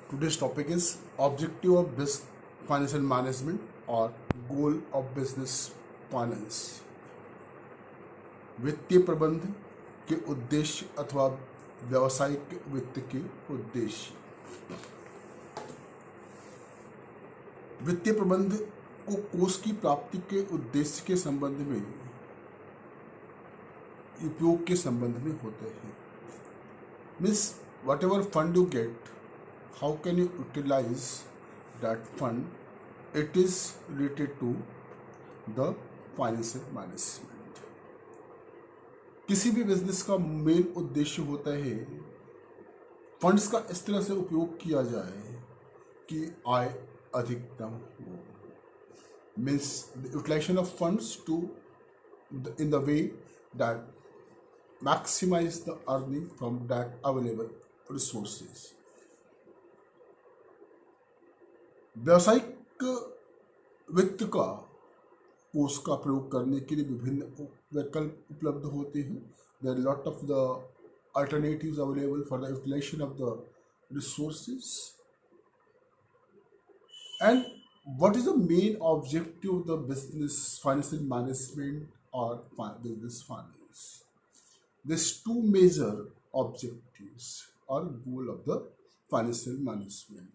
Today's topic is objective of financial management or goal of business finance. वित्तीय प्रबंधन के उद्देश्य अथवा व्यावसायिक वित्त के उद्देश्य। वित्तीय प्रबंध को कोष की प्राप्ति के उद्देश्य के संबंध में उपयोग के संबंध में होते हैं। Means what ever fund you get, how can you utilize that fund? It is related to the financial management. किसी भी बिजनेस का मेन उद्देश्य होता है फंड्स का इस तरह से उपयोग किया जाए कि आय अधिकतम हो। Means the utilization of funds to in the way that maximize the earning from that available resources. व्यावसायिक वित्त का कोष का प्रयोग करने के लिए विभिन्न विकल्प उपलब्ध होते हैं। There are lot of the alternatives available for the utilization of the resources. And what is the main objective of the business financial management और business finance? This two major objectives और goal of the financial management.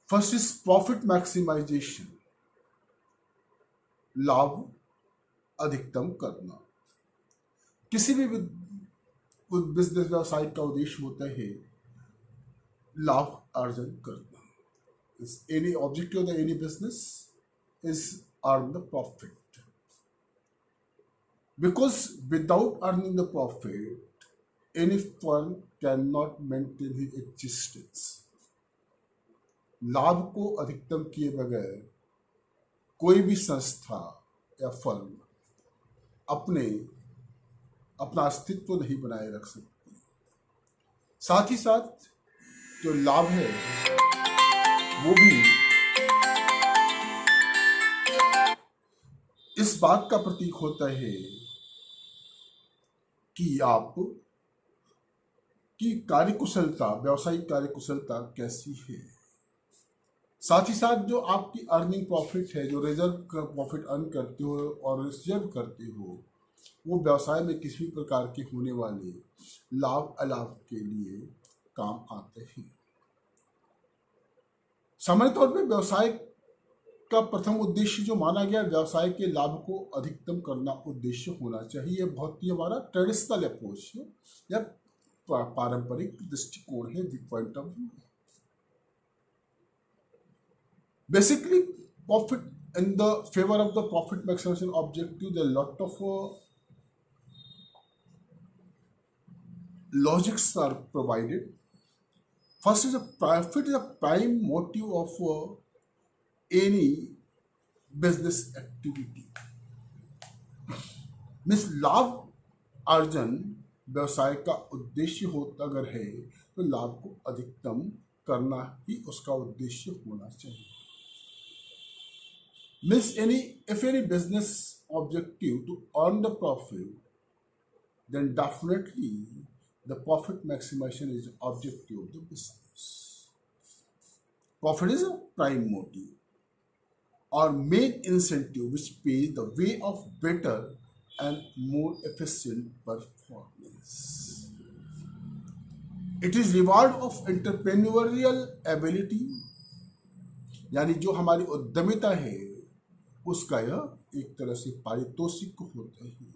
First is profit maximization, लाभ अधिकतम करना। किसी भी business व्यवसाय का उद्देश्य होता है लाभ अर्जन करना। Any objective of the any business is earn the profit, because without earning the profit any firm can not maintain his existence. लाभ को अधिकतम किए बगैर कोई भी संस्था या फर्म अपना अस्तित्व नहीं बनाए रख सकती। साथ ही साथ जो लाभ है वो भी इस बात का प्रतीक होता है कि आप की कार्यकुशलता, व्यावसायिक कार्यकुशलता कैसी है। साथ ही साथ जो आपकी अर्निंग प्रॉफिट है, जो रिजर्व प्रॉफिट अर्न करते हो और रिजर्व करते हो, वो व्यवसाय में किसी भी प्रकार के होने वाले लाभ अलाभ के लिए काम आते हैं। सामान्य तौर पर व्यवसाय का प्रथम उद्देश्य जो माना गया, व्यवसाय के लाभ को अधिकतम करना उद्देश्य होना चाहिए। यह बहुत ही हमारा ट्रेडिशनल अप्रोच है या पारंपरिक दृष्टिकोण है, point of view. Basically, profit in the favor of the profit maximization objective, there are a lot of logics are provided. First is a profit is a prime motive of any business activity. Means लाभ अर्जन व्यवसाय का उद्देश्य होता अगर है तो लाभ को अधिकतम करना ही उसका उद्देश्य होना चाहिए। Means if any business objective to earn the profit, then definitely the profit maximization is the objective of the business. Profit is a prime motive or main incentive which pays the way of better and more efficient performance. It is reward of entrepreneurial ability, यानी जो हमारी उद्यमिता है उसका यह एक तरह से पारितोषिक होता है।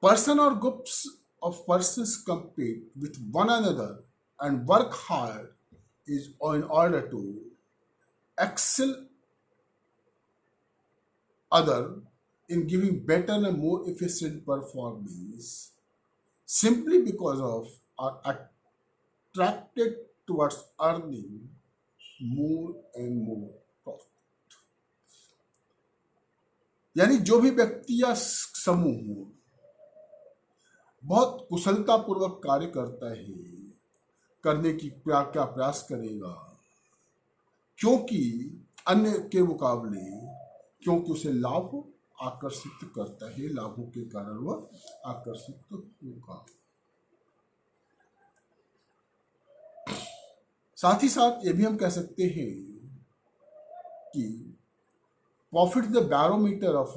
पर्सन और groups of persons compete with one another and work hard is in order to excel other in giving better and more efficient performance simply because of are attracted towards earning more and more profit. यानी जो भी व्यक्ति या समूह बहुत कुशलतापूर्वक कार्य करता है, करने की क्या प्रयास करेगा, क्योंकि अन्य के मुकाबले, क्योंकि उसे लाभ आकर्षित करता है, लाभों के कारण वह आकर्षित होगा। साथ ही साथ ये भी हम कह सकते हैं कि profit the barometer of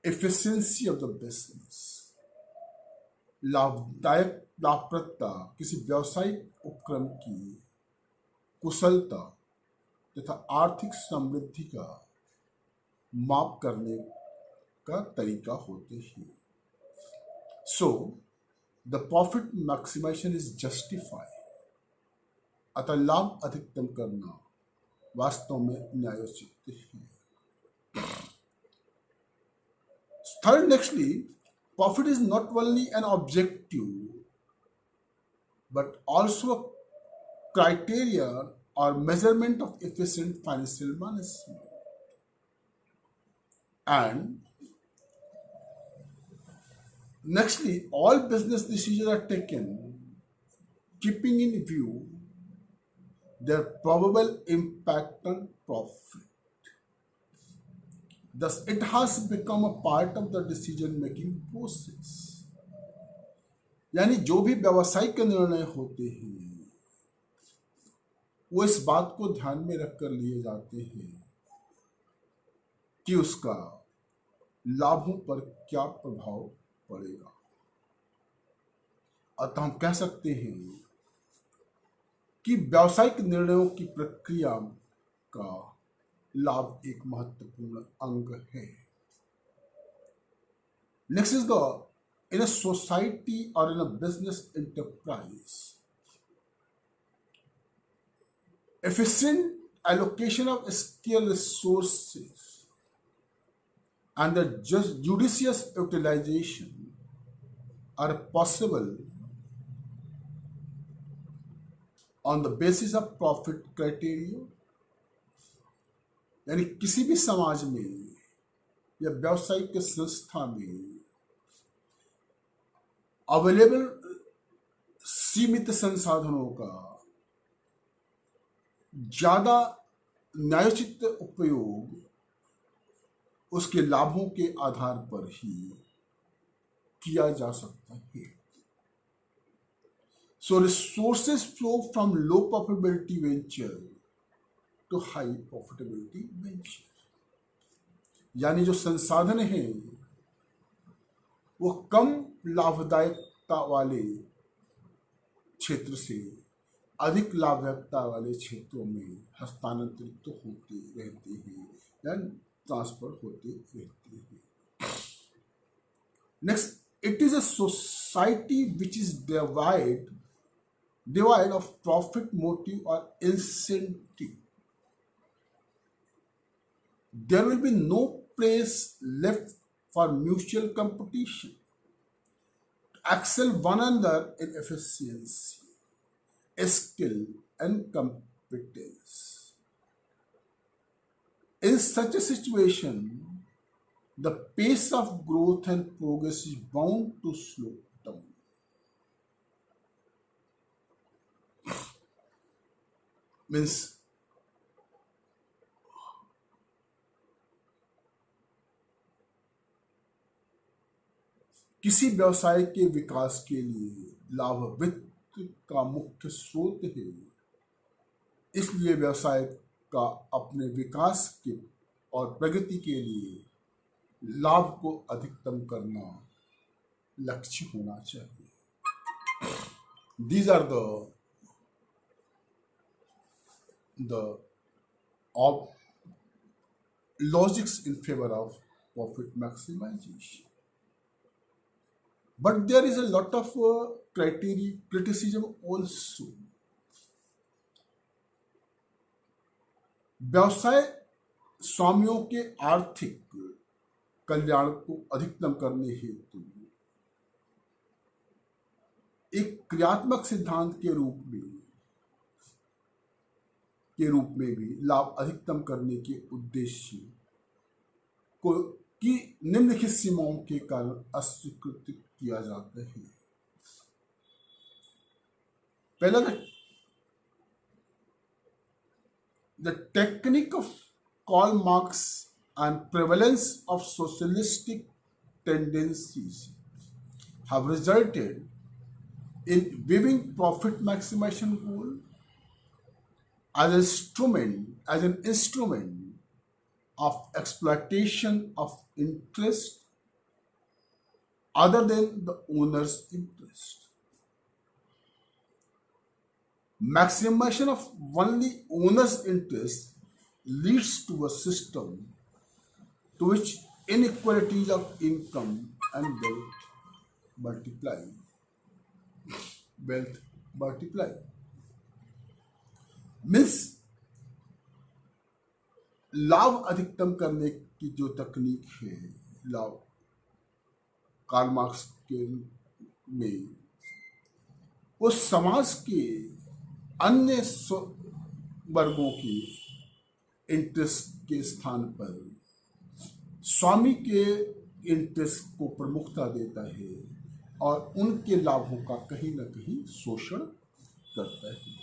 efficiency of the business. लाभदायक लाभप्रदता किसी व्यावसायिक उपक्रम की कुशलता तथा आर्थिक समृद्धि का माप करने का तरीका होते हैं। So the profit maximization is justified. अतः लाभ अधिकतम करना वास्तव में न्यायोचित है। Third, nextly, profit is not only an objective but also a criteria or measurement of efficient financial management. And nextly, all business decisions are taken keeping in view their probable impact on profit. Thus, it has become a part of the decision making process. यानी जो भी व्यावसायिक निर्णय होते हैं वो इस बात को ध्यान में रखकर लिए जाते हैं कि उसका लाभों पर क्या प्रभाव पड़ेगा। अतः हम कह सकते हैं कि व्यावसायिक निर्णयों की प्रक्रिया का लाभ एक महत्वपूर्ण अंग है। Next is the in a society और in a business enterprise, efficient allocation of scarce resources and the judicious utilization are possible on the basis of profit criteria। यानी किसी भी समाज में या व्यावसायिक संस्था में अवेलेबल सीमित संसाधनों का ज्यादा न्यायोचित उपयोग उसके लाभों के आधार पर ही किया जा सकता है। So resources flow from low profitability venture to high profitability venture. यानी जो संसाधन हैं वो कम लाभदायकता वाले क्षेत्र से अधिक लाभदायकता वाले क्षेत्रों में हस्तांतरित तो होते रहते हैं या ट्रांसफर होते रहते हैं। Next, it is a society which is divide of profit motive और incentive. There will be no place left for mutual competition to excel one another in efficiency, skill, and competence. In such a situation, the pace of growth and progress is bound to slow down. Means किसी व्यवसाय के विकास के लिए लाभ वित्त का मुख्य स्रोत है। इसलिए व्यवसाय का अपने विकास के और प्रगति के लिए लाभ को अधिकतम करना लक्ष्य होना चाहिए। These are the logics in favor of profit maximization. But there is a lot of criticism also. व्यवसाय स्वामियों के आर्थिक कल्याण को अधिकतम करने हेतु एक क्रियात्मक सिद्धांत के रूप में भी लाभ अधिकतम करने के उद्देश्य को की निम्नलिखित सीमाओं के कारण अस्वीकृत किया जाता है। पहला, the technique of Karl Marx and prevalence of socialistic tendencies have resulted in viewing profit maximization goal as an instrument of exploitation of interest other than the owner's interest. Maximization of only owner's interest leads to a system to which inequalities of income and multiply. Wealth multiply. Means लाभ अधिकतम करने की जो तकनीक है, लाभ Karl Marx के में, वो समाज के अन्य वर्गों की इंटरेस्ट के स्थान पर स्वामी के इंटरेस्ट को प्रमुखता देता है और उनके लाभों का कहीं ना कहीं शोषण करता है.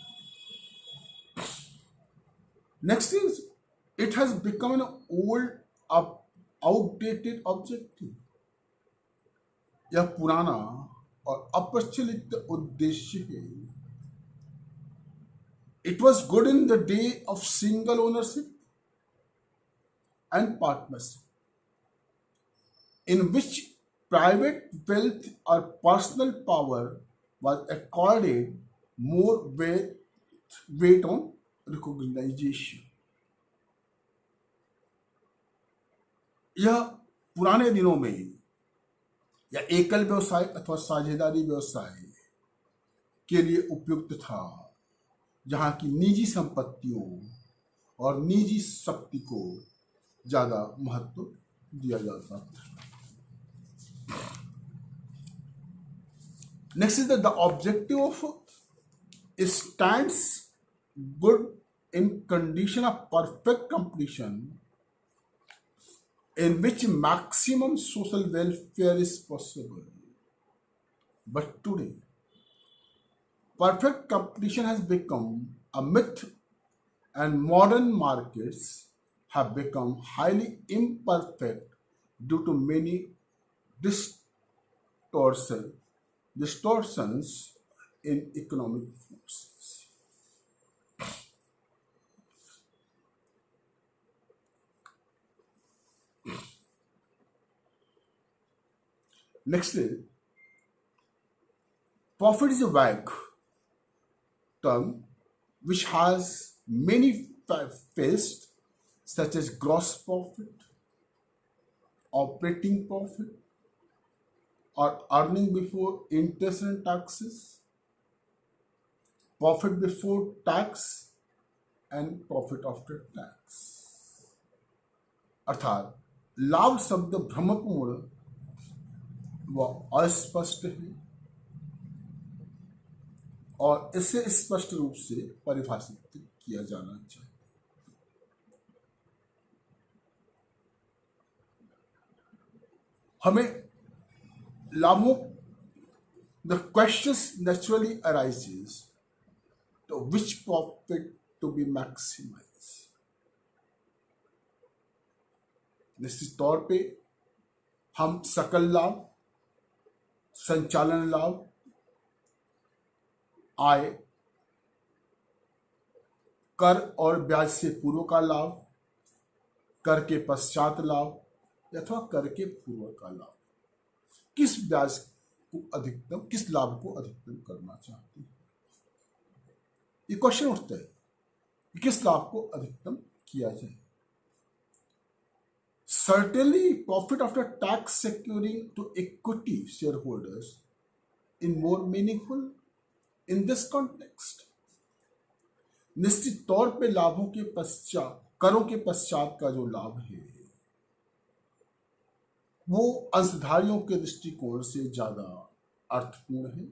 Next is, it has become an outdated objective. यह पुराना और अप्रचलित उद्देश्य है. It was good in the day of single ownership and partnership, in which private wealth or personal power was accorded more weight on recognition. यह पुराने दिनों में या एकल व्यवसाय अथवा साझेदारी व्यवसाय के लिए उपयुक्त था, जहां की निजी संपत्तियों और निजी शक्ति को ज्यादा महत्व दिया जाता था. Next is that the objective of stands good in condition of perfect competition in which maximum social welfare is possible. But today, perfect competition has become a myth and modern markets have become highly imperfect due to many distortions in economic forces. Next is, profit is a vague term which has many facets such as gross profit, operating profit, or earning before interest and taxes, profit before tax and profit after tax. अर्थात लाभ शब्द भ्रमपूर्ण व अस्पष्ट है और इसे स्पष्ट रूप से परिभाषित किया जाना चाहिए. हमें लाभों, the questions naturally arises to which profit to be maximized. निश्चित तौर पे हम सकल लाभ, संचालन लाभ, आय, कर और ब्याज से पूर्व का लाभ, कर के पश्चात लाभ अथवा कर के पूर्व का लाभ, किस ब्याज को अधिकतम, किस लाभ को अधिकतम करना चाहते हैं. ये क्वेश्चन उठता है कि किस लाभ को अधिकतम किया जाए. Certainly, profit after tax securing to equity shareholders is more meaningful in this context. निश्चित तौर पे लाभों के पश्चात, करों के पश्चात का जो लाभ है वो अंशधारियों के दृष्टिकोण से ज्यादा अर्थपूर्ण है.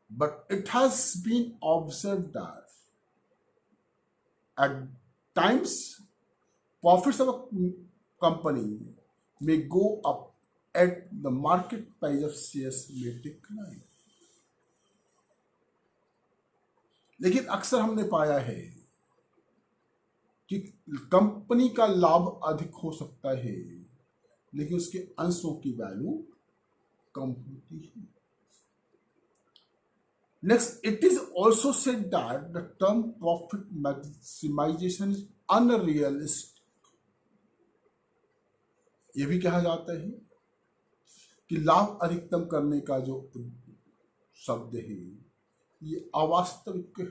But it has been observed that at times profits of a company may go up at the market price of shares may decline. लेकिन अक्सर हमने पाया है कि कंपनी का लाभ अधिक हो सकता है लेकिन उसके अंशों की वैल्यू कम होती है। Next, it is also said that the term profit maximization is unrealistic. ये भी कहा जाता है कि लाभ अधिकतम करने का जो शब्द है ये अवास्तविक है,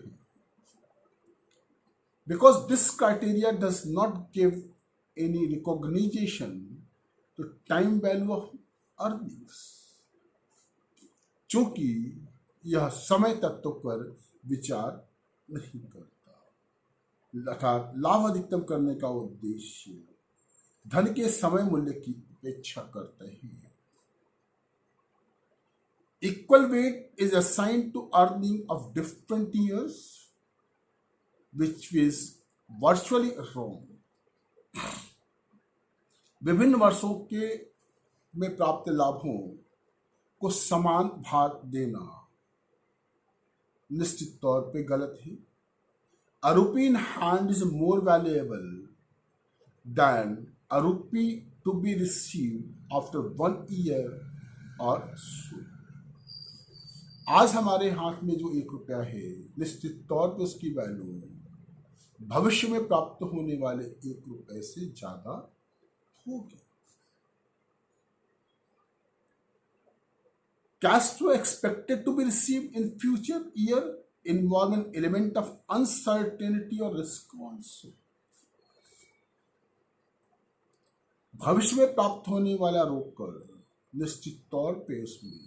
because this criteria does not give any recognition to time value of earnings, चूंकि यह समय तत्व पर विचार नहीं करता। अर्थात लाभ अधिकतम करने का उद्देश्य धन के समय मूल्य की उपेक्षा करते हैं। Equal weight is assigned to earning of different years, which is virtually wrong. विभिन्न वर्षों के में प्राप्त लाभों को समान भाग देना निश्चित तौर पे गलत है। A rupee in hand is more valuable than a rupee to be received after 1 year or so. आज हमारे हाथ में जो 1 रुपया है निश्चित तौर पर उसकी वैल्यू भविष्य में प्राप्त होने वाले 1 रुपये से ज्यादा होगी। Cash flow expected to be received in future year involve an element of uncertainty or risk also. भविष्य में प्राप्त होने वाला रोकड़ निश्चित तौर पे उसमें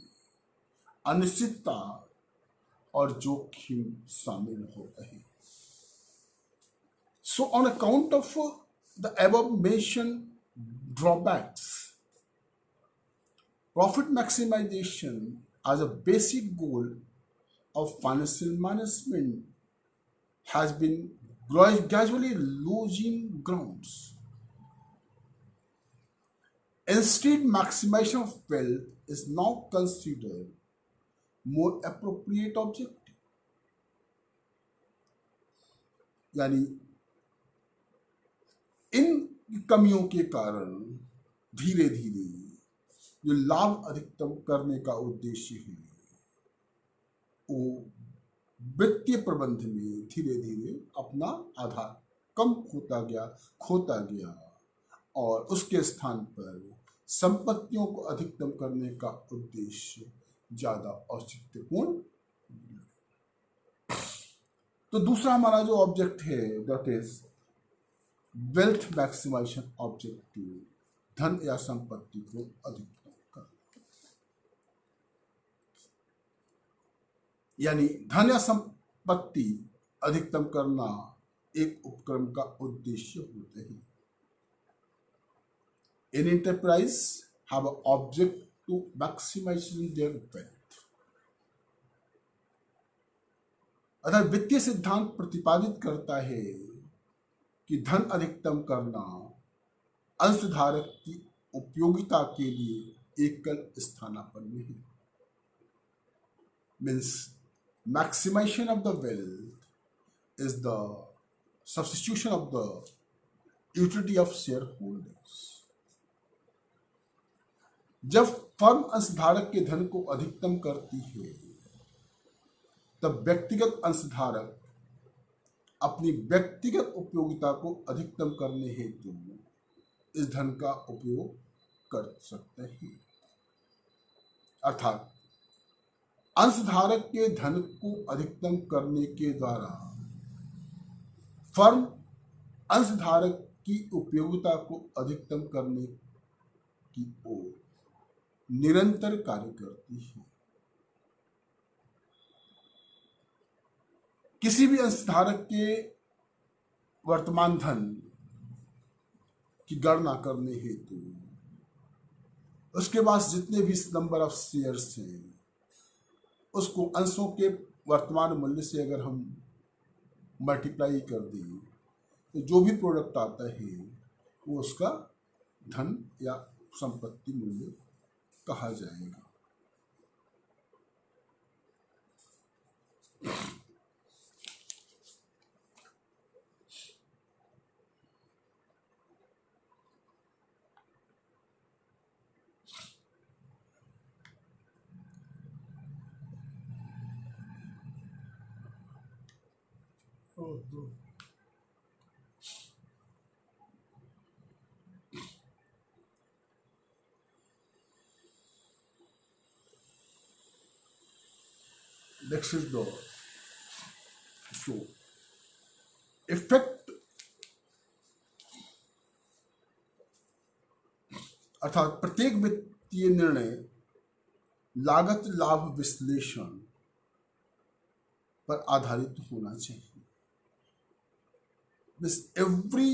अनिश्चितता और जोखिम शामिल होते हैं। So on account of the above mentioned drawbacks, profit maximization as a basic goal of financial management has been gradually losing grounds. Instead, maximization of wealth is now considered more appropriate objective. यानी इन कमियों के कारण धीरे धीरे जो लाभ अधिकतम करने का उद्देश्य है वो वित्तीय प्रबंध में धीरे धीरे अपना आधार कम खोता गया और उसके स्थान पर संपत्तियों को अधिकतम करने का उद्देश्य ज्यादा औचित्यपूर्ण। तो दूसरा हमारा जो ऑब्जेक्ट है that is wealth maximization objective, धन या संपत्ति को अधिकतम करना, यानी धन या संपत्ति अधिकतम करना एक उपक्रम का उद्देश्य होते हैं। An enterprise have an object to maximizing their wealth. अतः वित्तीय सिद्धांत प्रतिपादित करता है कि धन अधिकतम करना अंशधारक की उपयोगिता के लिए एकल स्थानापन्न है। Means maximization of the wealth is the substitution of the utility of shareholders. जब फर्म अंशधारक के धन को अधिकतम करती है तब व्यक्तिगत अंशधारक अपनी व्यक्तिगत उपयोगिता को अधिकतम करने हेतु इस धन का उपयोग कर सकते हैं। अर्थात अंशधारक के धन को अधिकतम करने के द्वारा फर्म अंशधारक की उपयोगिता को अधिकतम करने की ओर निरंतर कार्य करती है। किसी भी अंशधारक के वर्तमान धन की गणना करने हेतु उसके पास जितने भी नंबर ऑफ शेयर्स हैं उसको अंशों के वर्तमान मूल्य से अगर हम मल्टीप्लाई कर दें तो जो भी प्रोडक्ट आता है वो उसका धन या संपत्ति मूल्य कहा जाएगा। Next is the so effect अर्थात प्रत्येक वित्तीय निर्णय लागत लाभ विश्लेषण पर आधारित होना चाहिए. This every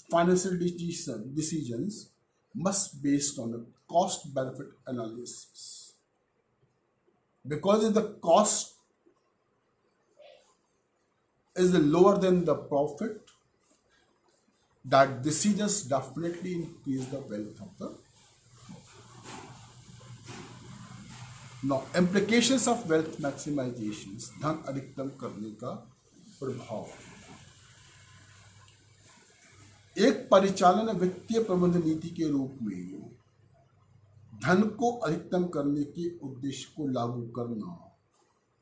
financial decisions must based on a cost benefit analysis, because if the cost is lower than the profit, that decisions definitely increase the wealth of the. Now, implications of wealth maximizations, धन अधिकतम करने का प्रभाव. एक परिचालन वित्तीय प्रबंधन नीति के रूप में धन को अधिकतम करने के उद्देश्य को लागू करना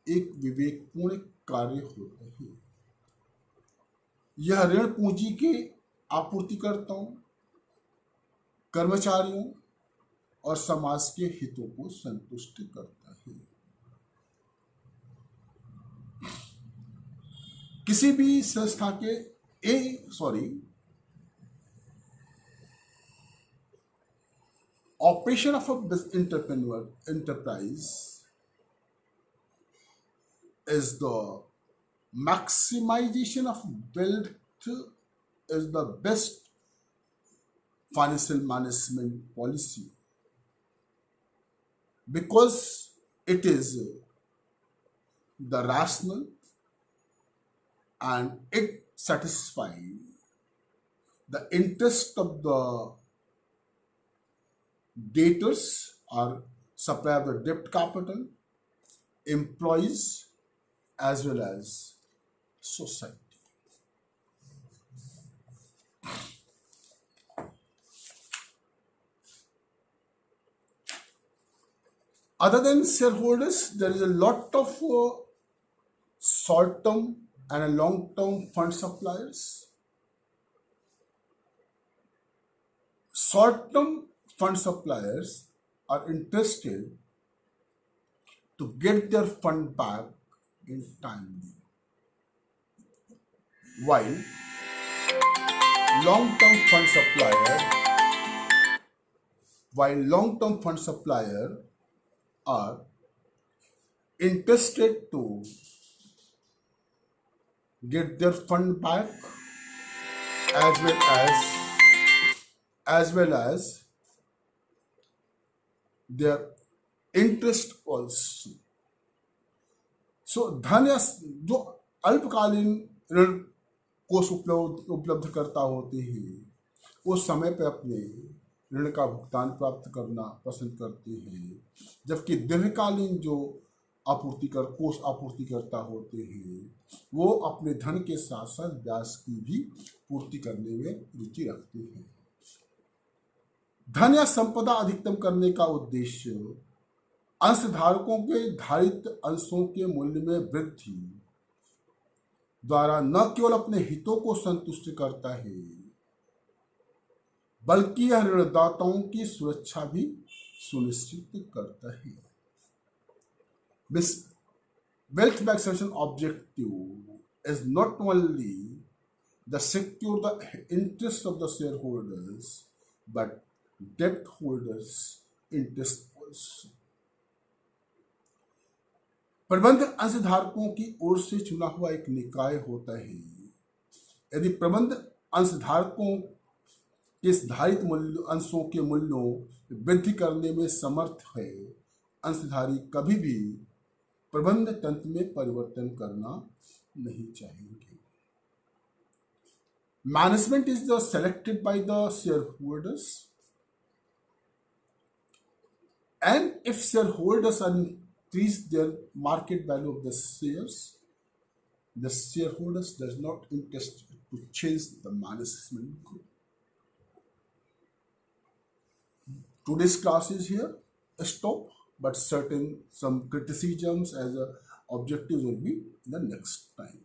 एक विवेकपूर्ण कार्य होता है. यह ऋण पूंजी के आपूर्तिकर्ताओं, कर्मचारियों और समाज के हितों को संतुष्ट करता है. किसी भी संस्था के operation of a enterprise is the maximization of wealth is the best financial management policy, because it is the rational and it satisfies the interest of the debtors or supply of the debt capital, employees, as well as society. Other than shareholders, there is a lot of short-term and long-term fund suppliers. Short-term fund suppliers are interested to get their fund back in timely, while long-term fund supplier are interested to get their fund back as well as their interest also. So धन या जो अल्पकालीन ऋण कोष उपलब्ध करता होते हैं वो समय पे अपने ऋण का भुगतान प्राप्त करना पसंद करते हैं, जबकि दीर्घकालीन जो कोष आपूर्तिकर्ता होते हैं वो अपने धन के साथ साथ ब्याज की भी पूर्ति करने में रुचि रखते हैं. धन या संपदा अधिकतम करने का उद्देश्य अंशधारकों के धारित अंशों के मूल्य में वृद्धि द्वारा न केवल अपने हितों को संतुष्ट करता है बल्कि यह ऋणदाताओं की सुरक्षा भी सुनिश्चित करता है. Wealth maximization objective is not only the secure the interest of the shareholders but debt holders interest also. प्रबंध अंशधारकों की ओर से चुना हुआ एक निकाय होता है. यदि प्रबंध अंशधारकों के धारित अंशों के मूल्यों वृद्धि करने में समर्थ है, अंशधारी कभी भी प्रबंध तंत्र में परिवर्तन करना नहीं चाहेंगे. Management is selected by the shareholders, and if shareholders increase their market value of the shares, the shareholders does not interested to change the management group. Today's class is here. Stop. But some criticisms as objectives will be in the next time.